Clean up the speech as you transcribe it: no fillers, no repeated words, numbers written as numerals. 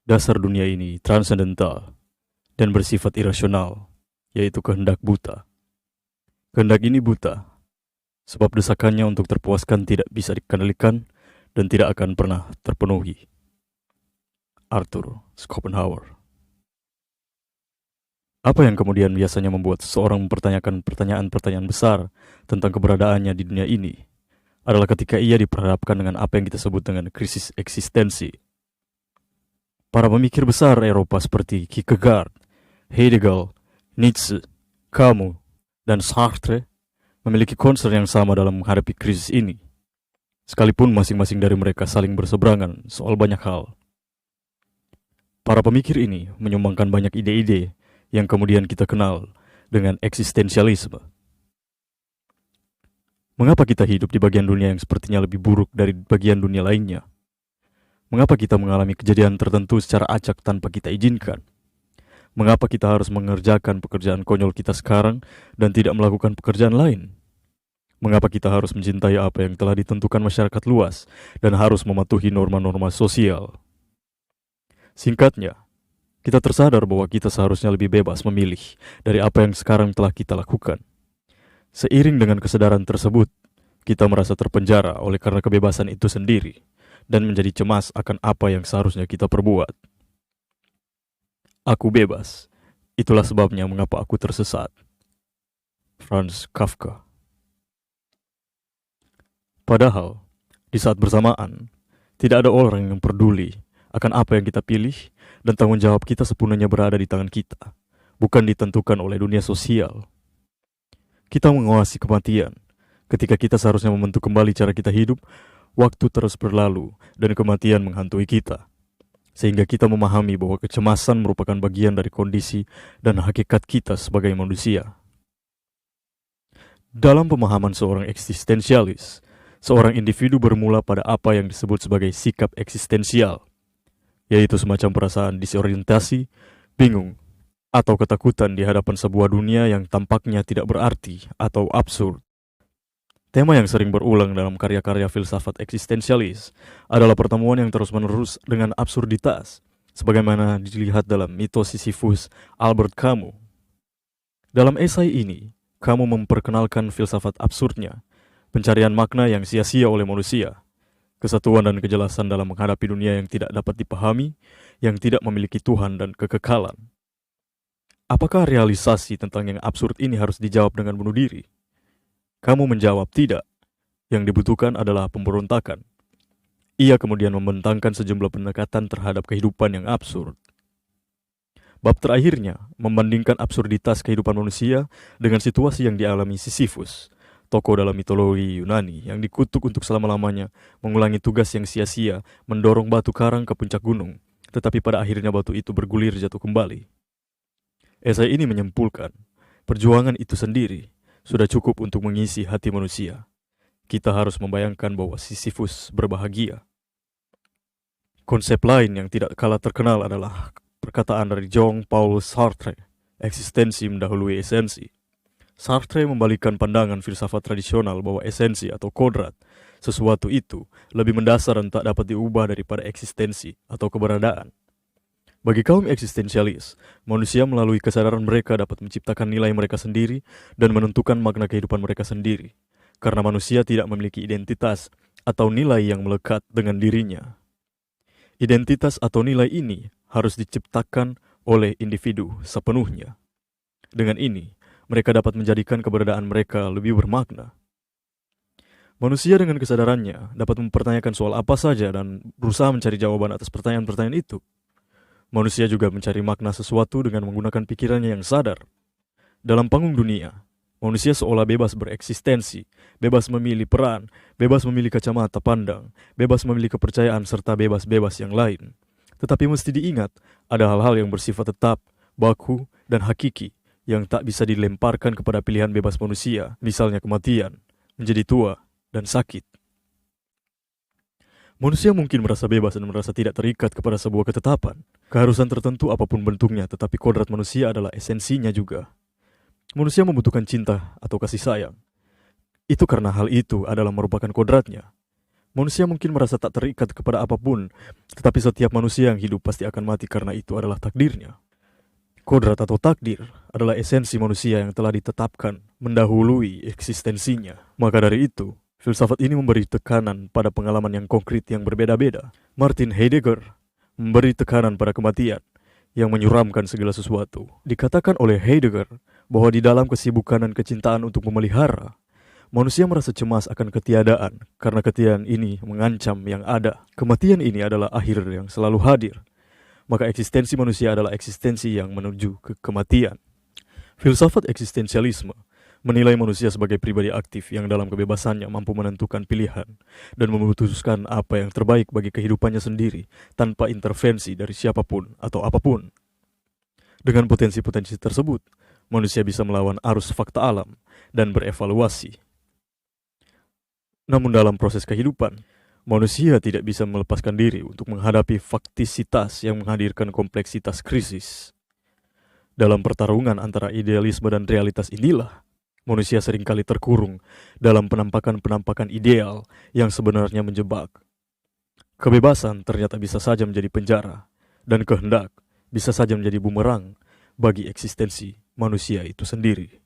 Dasar dunia ini transendental dan bersifat irasional, yaitu kehendak buta. Kehendak ini buta, sebab desakannya untuk terpuaskan tidak bisa dikendalikan dan tidak akan pernah terpenuhi. Arthur Schopenhauer. Apa yang kemudian biasanya membuat seseorang mempertanyakan pertanyaan-pertanyaan besar tentang keberadaannya di dunia ini adalah ketika ia diperhadapkan dengan apa yang kita sebut dengan krisis eksistensi. Para pemikir besar Eropa seperti Kierkegaard, Heidegger, Nietzsche, Camus, dan Sartre memiliki concern yang sama dalam menghadapi krisis ini, sekalipun masing-masing dari mereka saling berseberangan soal banyak hal. Para pemikir ini menyumbangkan banyak ide-ide yang kemudian kita kenal dengan eksistensialisme. Mengapa kita hidup di bagian dunia yang sepertinya lebih buruk dari bagian dunia lainnya? Mengapa kita mengalami kejadian tertentu secara acak tanpa kita izinkan? Mengapa kita harus mengerjakan pekerjaan konyol kita sekarang dan tidak melakukan pekerjaan lain? Mengapa kita harus mencintai apa yang telah ditentukan masyarakat luas dan harus mematuhi norma-norma sosial? Singkatnya, kita tersadar bahwa kita seharusnya lebih bebas memilih dari apa yang sekarang telah kita lakukan. Seiring dengan kesadaran tersebut, kita merasa terpenjara oleh karena kebebasan itu sendiri dan menjadi cemas akan apa yang seharusnya kita perbuat. Aku bebas, itulah sebabnya mengapa aku tersesat. Franz Kafka. Padahal, di saat bersamaan, tidak ada orang yang peduli akan apa yang kita pilih dan tanggung jawab kita sepenuhnya berada di tangan kita, bukan ditentukan oleh dunia sosial. Kita menguasai kematian, ketika kita seharusnya membentuk kembali cara kita hidup. Waktu terus berlalu dan kematian menghantui kita, sehingga kita memahami bahwa kecemasan merupakan bagian dari kondisi dan hakikat kita sebagai manusia. Dalam pemahaman seorang eksistensialis, seorang individu bermula pada apa yang disebut sebagai sikap eksistensial, yaitu semacam perasaan disorientasi, bingung, atau ketakutan di hadapan sebuah dunia yang tampaknya tidak berarti atau absurd. Tema yang sering berulang dalam karya-karya filsafat eksistensialis adalah pertemuan yang terus-menerus dengan absurditas, sebagaimana dilihat dalam mitos Sisyphus Albert Camus. Dalam esai ini, Camus memperkenalkan filsafat absurdnya, pencarian makna yang sia-sia oleh manusia, kesatuan dan kejelasan dalam menghadapi dunia yang tidak dapat dipahami, yang tidak memiliki Tuhan dan kekekalan. Apakah realisasi tentang yang absurd ini harus dijawab dengan bunuh diri? Kamu menjawab tidak. Yang dibutuhkan adalah pemberontakan. Ia kemudian membentangkan sejumlah pendekatan terhadap kehidupan yang absurd. Bab terakhirnya membandingkan absurditas kehidupan manusia dengan situasi yang dialami Sisyphus, tokoh dalam mitologi Yunani yang dikutuk untuk selama-lamanya mengulangi tugas yang sia-sia mendorong batu karang ke puncak gunung, tetapi pada akhirnya batu itu bergulir jatuh kembali. Esai ini menyimpulkan, perjuangan itu sendiri sudah cukup untuk mengisi hati manusia. Kita harus membayangkan bahwa Sisyphus berbahagia. Konsep lain yang tidak kalah terkenal adalah perkataan dari Jean-Paul Sartre, eksistensi mendahului esensi. Sartre membalikkan pandangan filsafat tradisional bahwa esensi atau kodrat sesuatu itu lebih mendasar dan tak dapat diubah daripada eksistensi atau keberadaan. Bagi kaum eksistensialis, manusia melalui kesadaran mereka dapat menciptakan nilai mereka sendiri dan menentukan makna kehidupan mereka sendiri, karena manusia tidak memiliki identitas atau nilai yang melekat dengan dirinya. Identitas atau nilai ini harus diciptakan oleh individu sepenuhnya. Dengan ini, mereka dapat menjadikan keberadaan mereka lebih bermakna. Manusia dengan kesadarannya dapat mempertanyakan soal apa saja dan berusaha mencari jawaban atas pertanyaan-pertanyaan itu. Manusia juga mencari makna sesuatu dengan menggunakan pikirannya yang sadar. Dalam panggung dunia, manusia seolah bebas bereksistensi, bebas memilih peran, bebas memilih kacamata pandang, bebas memilih kepercayaan serta bebas-bebas yang lain. Tetapi mesti diingat, ada hal-hal yang bersifat tetap, baku, dan hakiki yang tak bisa dilemparkan kepada pilihan bebas manusia, misalnya kematian, menjadi tua, dan sakit. Manusia mungkin merasa bebas dan merasa tidak terikat kepada sebuah ketetapan, keharusan tertentu apapun bentuknya, tetapi kodrat manusia adalah esensinya juga. Manusia membutuhkan cinta atau kasih sayang. Itu karena hal itu adalah merupakan kodratnya. Manusia mungkin merasa tak terikat kepada apapun, tetapi setiap manusia yang hidup pasti akan mati karena itu adalah takdirnya. Kodrat atau takdir adalah esensi manusia yang telah ditetapkan mendahului eksistensinya. Maka dari itu, filsafat ini memberi tekanan pada pengalaman yang konkret yang berbeda-beda. Martin Heidegger memberi tekanan pada kematian yang menyuramkan segala sesuatu. Dikatakan oleh Heidegger bahwa di dalam kesibukan dan kecintaan untuk memelihara, manusia merasa cemas akan ketiadaan karena ketiadaan ini mengancam yang ada. Kematian ini adalah akhir yang selalu hadir. Maka eksistensi manusia adalah eksistensi yang menuju ke kematian. Filsafat eksistensialisme menilai manusia sebagai pribadi aktif yang dalam kebebasannya mampu menentukan pilihan dan memutuskan apa yang terbaik bagi kehidupannya sendiri tanpa intervensi dari siapapun atau apapun. Dengan potensi-potensi tersebut, manusia bisa melawan arus fakta alam dan berevaluasi. Namun dalam proses kehidupan, manusia tidak bisa melepaskan diri untuk menghadapi faktisitas yang menghadirkan kompleksitas krisis. Dalam pertarungan antara idealisme dan realitas inilah, manusia seringkali terkurung dalam penampakan-penampakan ideal yang sebenarnya menjebak. Kebebasan ternyata bisa saja menjadi penjara, dan kehendak bisa saja menjadi bumerang bagi eksistensi manusia itu sendiri.